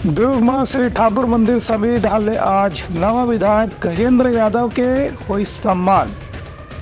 दुर्ग श्री ठाकुर मंदिर समिति ढाले आज नवा विधायक गजेंद्र यादव के हुई सम्मान।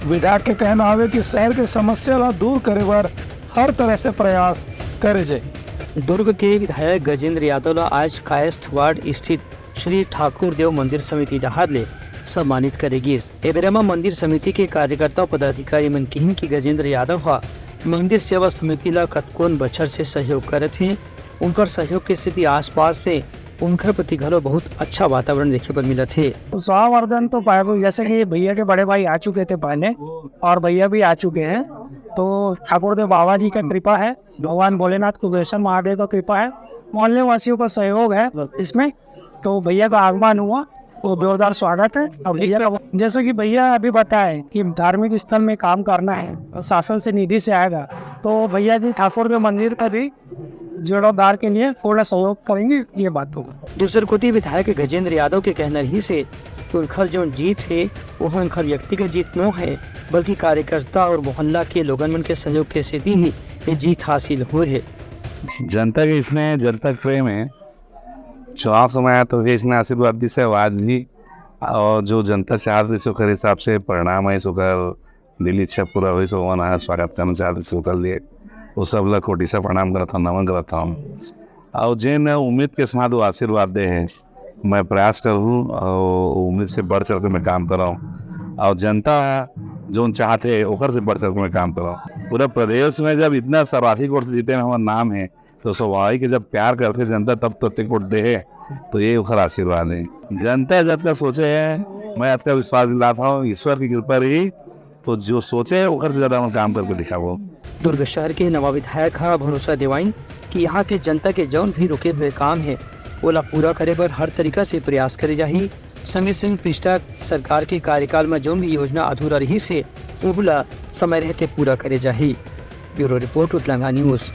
विधायक के कहना है कि शहर के समस्या ला दूर करे बर हर तरह से प्रयास करे जाए। दुर्ग के विधायक गजेंद्र यादव ला आज कायस्थ वार्ड स्थित श्री ठाकुर देव मंदिर समिति ढहाले सम्मानित करेगी। एबेरमा मंदिर समिति के कार्यकर्ता पदाधिकारी मन कहिन कि गजेंद्र यादव हा मंदिर सेवा समिति ला कतकोन बछर से सहयोग करत हैं। उनकर सहयोग के स्थिति आसपास में उनकर प्रति घलो बहुत अच्छा वातावरण देखे पर मिला थे। स्वावर्धन तो पाए, जैसे कि भैया के बड़े भाई आ चुके थे पहले और भैया भी आ चुके हैं, तो ठाकुर देव बाबा जी का कृपा है, भगवान भोलेनाथ कुबेश्वर महादेव का कृपा है, मोहल्ले वासियों का सहयोग है इसमें। तो भैया का आगमन हुआ, वो जोरदार स्वागत है। और भैया का जैसे कि भैया अभी बताए कि धार्मिक स्थल में काम करना है, शासन से निधि से आएगा, तो भैया जी ठाकुर देव मंदिर का भी जीर्णोद्धार के लिए थोड़ा सहयोग करेंगे, ये बात होगा। दूसर कोती विधायक गजेंद्र यादव के कहना ही से उनकर जो जीत है वो उनकर व्यक्तिगत जीत न है, बल्कि कार्यकर्ता और मोहल्ला के लोगन मन के सहयोग के स्थिति ही ये जीत हासिल हो है। जनता के इसमें जनता प्रेम है। चुनाव समय आया तो इसमें आशीर्वाद दी से आवाज भी, और जो जनता चाहते सो कर हिसाब से परिणाम है, सो कर दिल्ली इच्छा पूरा हुई, सो वहाँ स्वागत करना चाहते सो कर लिए, वो सब लोग कोटि से प्रणाम करता हूँ, नमन करता हूँ। और जिन उम्मीद के साथ वो आशीर्वाद दे हैं, मैं प्रयास करूँ और उम्मीद से बढ़ चढ़ कर मैं काम कर रहा हूँ। और जनता जो चाहते है ओकर से बढ़ चढ़ कर मैं काम कर रहा हूँ। पूरा प्रदेश में जब इतना सर्वाधिक वोट से जीते हमारा नाम है, तो स्वाभाविक है जब प्यार करते जनता तब तो वोट दे है, तो ये ओकर आशीर्वाद है। जनता जब तक सोचे है, मैं आपका विश्वास दिलाता हूँ, ईश्वर की कृपा रही तो जो सोचे ओकर से ज़्यादा काम करके दिखाओ। दुर्ग शहर के नवा विधायक हा भरोसा दिवाइन कि यहाँ के जनता के जौन भी रुके हुए काम है ओला पूरा करे बर हर तरीका से प्रयास करे जाही। संगे संग पिछला सरकार के कार्यकाल में जो भी योजना अधूरा रही से ओला समय रहते पूरा करे जाही। ब्यूरो रिपोर्ट उतलंगा न्यूज़।